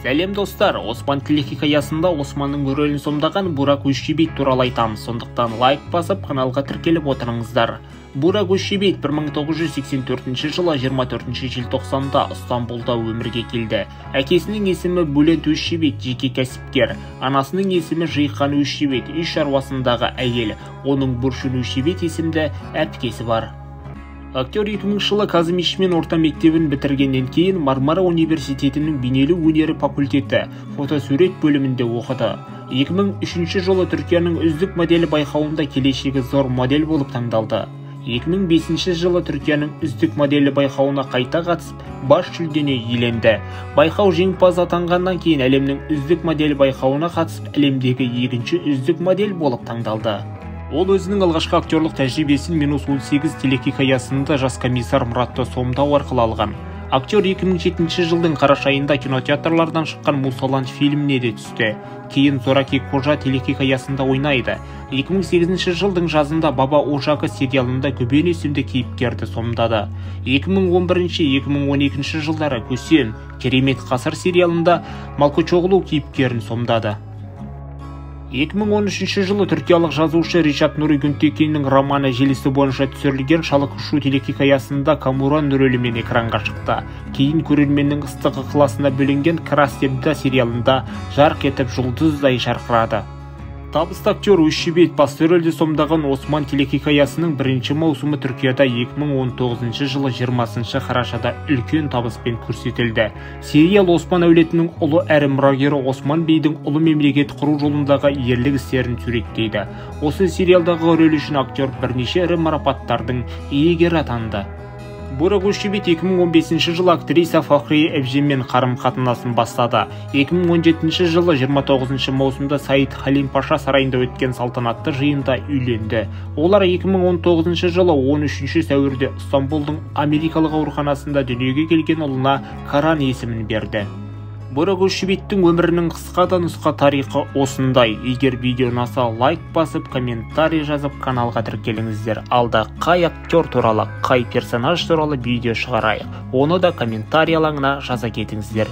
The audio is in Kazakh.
Сәлем достар, Осман телехикаясында Османның рөлін сомдаған Бурак Өзчебек туралы айтамыз. Сондықтан лайк басып, каналға тіркеліп отырыңыздар. Бурак Өзчебек 1984 жылы 24 желтоқсанда Стамбулда өмірге келді. Әкесінің есімі Бülent Өзчебек, жеке кәсіпкер. Анасының есімі Жихан Өзчебек, үй шаруасындағы әйел. Оның Буршын Өзчебек есімді әпкесі бар. Актер 2000 жылы Казымишмен орта мектебін бітіргеннен кейін Мармара университетінің бейнелеу өнері факультеті фотосурет бөлімінде оқыды. 2003 жылы Түркияның үздік моделі байқауында келешегі зор модель болып таңдалды. 2005 жылы Түркияның үздік моделі байқауына қайта қатысып, бас жүлдені иеленді. Байқау жеңімпазы атанғаннан кейін әлемнің үздік моделі байқауына қатысып, әлемдегі екінші үздік модель болып таңдалды. Ол өзінің алғашқы актерлық тәжірибесін -18 телехикаясында жас комиссар Мұратты сомдау арқылы алған. Актер 2007 жылдың қараша айында кинотеатрлардан шыққан Мусалан фильміне де түсті. Кейін Зораки Кожа телехикаясында ойнайды. 2008 жылдың жазында Баба Ожакы сериалында Көбен есімді кейіпкерді сомдады. 2011-2012 жылдары Көсем, Керемет ғасыр сериалында Малкочоғлу кейіпкерін сомдады. 2013 жылы түркиялық жазушы Ришат Нури Гүнтекиннің романы желісі бойынша түсірілген Шалық ұшу телехикаясында Камуран рөлімен экранға шықты. Кейін көрерменнің ыстық ықыласына бөленген Красивда сериалында жарқ етіп жұлдыздай жарқырады. Табысты актер Өзчебек басты рөлде сомдаған Осман телехикаясының бірінші маусымы Түркияда 2019 жылы 20 қарашада үлкен табыспен көрсетілді. Сериал Осман әулетінің ұлы әрі мұрагері Осман бейдің ұлы мемлекет құру жолындағы ерлік істерін суреттейді. Осы сериалдағы рөлі үшін актер бірнеше ірі марапаттардың иегері атанды. Бурак Өзчебек 2015 жылы актриса Фахри Эвженмен қарым-қатынасын бастады. 2017 жылы 29 маусымда Саид Халим Паша сарайында өткен салтанатты жиында үйленді. Олар 2019 жылы 13 сәуірде Стамбулдың Америкалық ауруханасында дүниеге келген ұлына Каран есімін берді. Бурак Өзчебектің өмірінің қысқа да нұсқа тарихы осындай. Егер видео ұнаса, лайк басып, комментарий жазып, каналға тіркеліңіздер. Алда қай актер туралы, қай персонаж туралы видео шығарайық. Оны да комментарий алаңына жаза кетіңіздер.